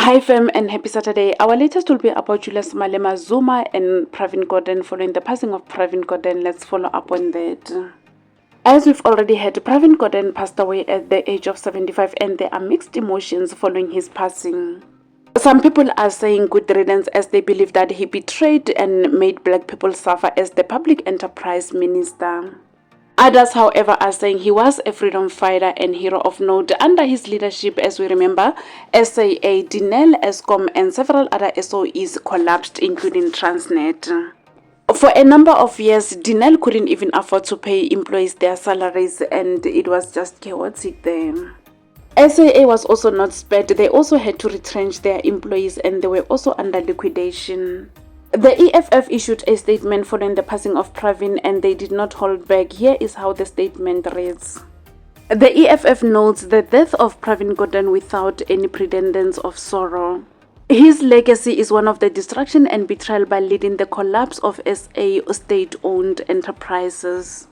Hi fam and happy Saturday. Our latest will be about Julius Malema, Zuma and Pravin Gordhan. Following the passing of Pravin Gordhan, let's follow up on that. As we've already heard, Pravin Gordhan passed away at the age of 75 and there are mixed emotions following his passing. Some people are saying good riddance as they believe that he betrayed and made black people suffer as the public enterprise minister. Others, however, are saying he was a freedom fighter and hero of note. Under his leadership, as we remember, SAA, Dinel, Eskom and several other SOEs collapsed, including Transnet. For a number of years, Dinel couldn't even afford to pay employees their salaries and it was just chaotic there. SAA was also not spared. They also had to retrench their employees and they were also under liquidation. The EFF issued a statement following the passing of Pravin and they did not hold back. Here is how the statement reads. The EFF notes the death of Pravin Gordhan without any pretense of sorrow. His legacy is one of the destruction and betrayal by leading the collapse of SA state-owned enterprises.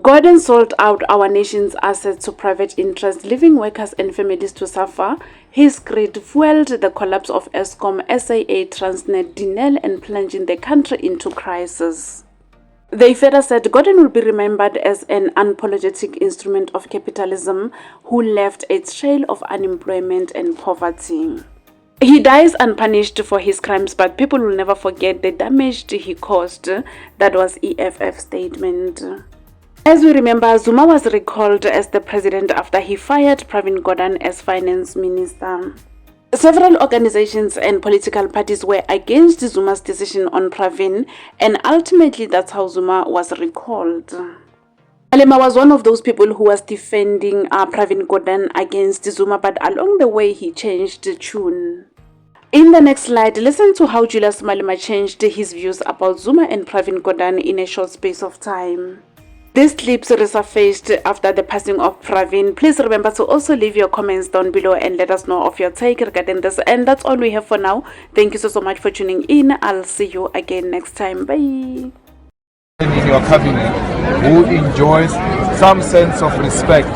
Gordhan sold out our nation's assets to private interests, leaving workers and families to suffer. His greed fueled the collapse of Eskom, SAA, Transnet, Dinel and plunging the country into crisis. They further said Gordhan will be remembered as an unapologetic instrument of capitalism who left a trail of unemployment and poverty. He dies unpunished for his crimes, but people will never forget the damage he caused. That was EFF statement. As we remember, Zuma was recalled as the president after he fired Pravin Gordhan as finance minister. Several organizations and political parties were against Zuma's decision on Pravin, and ultimately that's how Zuma was recalled. Malema was one of those people who was defending Pravin Gordhan against Zuma, but along the way he changed the tune. In the next slide, listen to how Julius Malema changed his views about Zuma and Pravin Gordhan in a short space of time. These clips resurfaced after the passing of Pravin. Please remember to also leave your comments down below and let us know of your take regarding this. And that's all we have for now. Thank you so much for tuning in. I'll see you again next time. Bye. In your cabinet who enjoys some sense of respect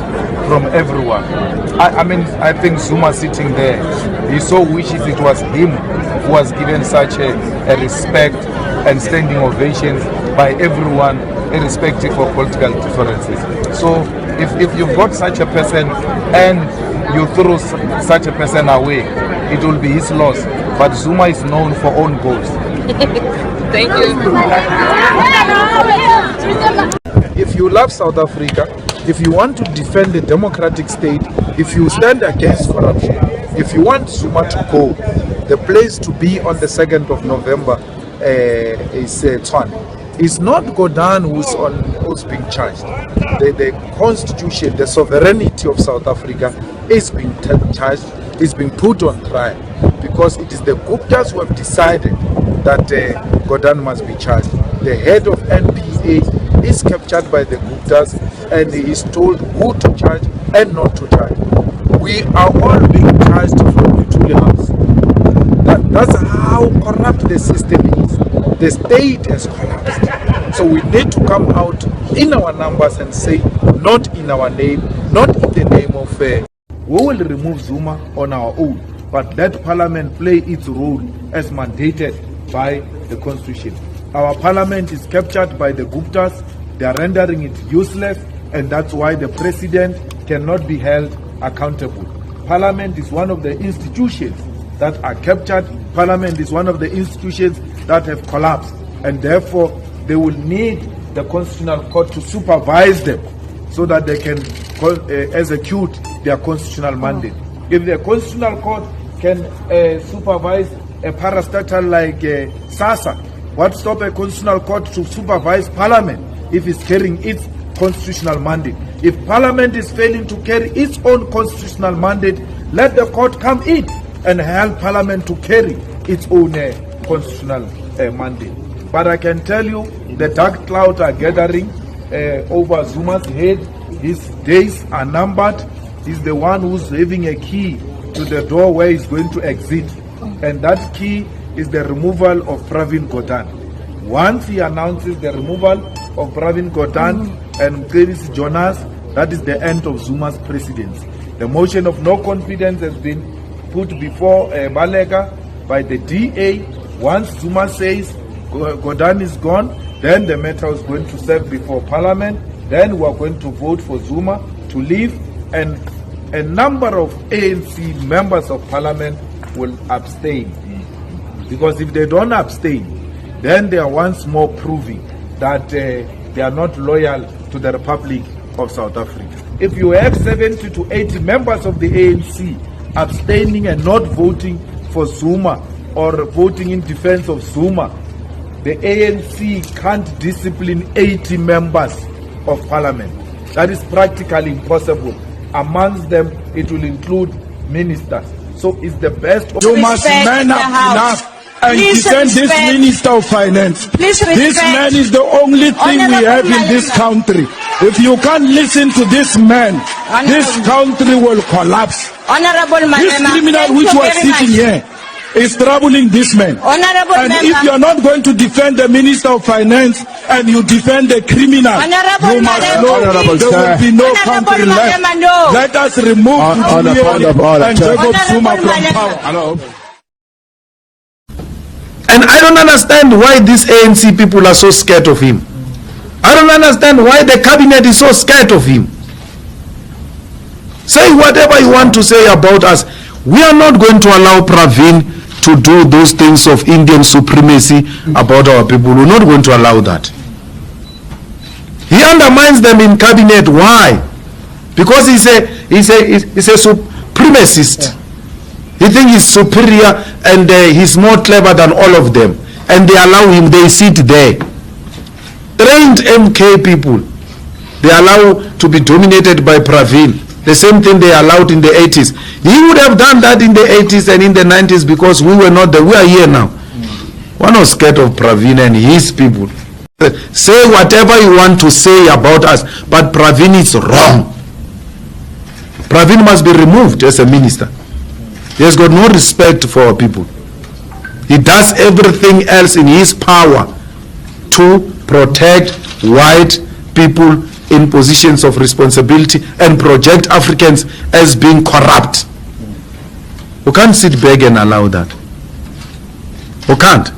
from everyone. I think Zuma sitting there, he so wishes it was him who was given such a respect and standing ovations by everyone, irrespective of political differences. So if you've got such a person and you throw such a person away, it will be his loss. But Zuma is known for own goals. Thank you. If you love South Africa, if you want to defend the democratic state, if you stand against corruption, if you want Zuma to go, the place to be on the 2nd of November is Tshwane. It's not Gordhan who's being charged. The constitution, the sovereignty of South Africa is being charged, is being put on trial because it is the Guptas who have decided that Gordhan must be charged. The head of NPA is captured by the Guptas and he is told who to charge and not to charge. We are all being charged from the Tule House. That's how corrupt the system is. The state has collapsed. So we need to come out in our numbers and say, not in our name, not in the name of fair. We will remove Zuma on our own, but let Parliament play its role as mandated by the Constitution. Our Parliament is captured by the Guptas. They are rendering it useless, and that's why the President cannot be held accountable. Parliament is one of the institutions that are captured. Parliament is one of the institutions that have collapsed, and therefore they will need the Constitutional Court to supervise them so that they can execute their constitutional mandate. If the Constitutional Court can supervise a parastatal like SASA, what stop a Constitutional Court to supervise Parliament if it's carrying its constitutional mandate? If Parliament is failing to carry its own constitutional mandate, let the court come in and help Parliament to carry its own constitutional mandate. But I can tell you, the dark clouds are gathering over Zuma's head. His days are numbered. He's the one who's having a key to the door where he's going to exit. And that key is the removal of Pravin Gordhan. Once he announces the removal of Pravin Gordhan and Chris Jonas, that is the end of Zuma's presidency. The motion of no confidence has been put before Maleka by the DA. Once Zuma says Gordhan is gone, then the matter is going to serve before Parliament. Then we are going to vote for Zuma to leave, and a number of ANC members of Parliament will abstain. Because if they don't abstain, then they are once more proving that they are not loyal to the Republic of South Africa. If you have 70 to 80 members of the ANC abstaining and not voting for Zuma or voting in defense of Zuma, the ANC can't discipline 80 members of Parliament. That is practically impossible. Amongst them, it will include ministers. So it's the best. You must man up enough and defend this Minister of Finance. This man is the only thing we have in this country. If you can't listen to this man, this country will collapse. This criminal which was sitting here is troubling this man. And if you are not going to defend the Minister of Finance and you defend the criminal, you must know there will be no country left. Let us remove and Jacob Zuma from power. And I don't understand why these ANC people are so scared of him. I don't understand why the cabinet is so scared of him. Say whatever you want to say about us. We are not going to allow Pravin to do those things of Indian supremacy about our people. We're not going to allow that. He undermines them in cabinet. Why? Because he's a supremacist. He thinks he's superior and he's more clever than all of them. And they allow him, they sit there. Trained MK people, they allow to be dominated by Pravin. The same thing they allowed in the 80s. He would have done that in the 80s and in the 90s because we were not there. We are here now. We're not scared of Pravin and his people. Say whatever you want to say about us, but Pravin is wrong. Pravin must be removed as a minister. He has got no respect for our people. He does everything else in his power to protect white people in positions of responsibility and project Africans as being corrupt. We can't sit back and allow that. We can't.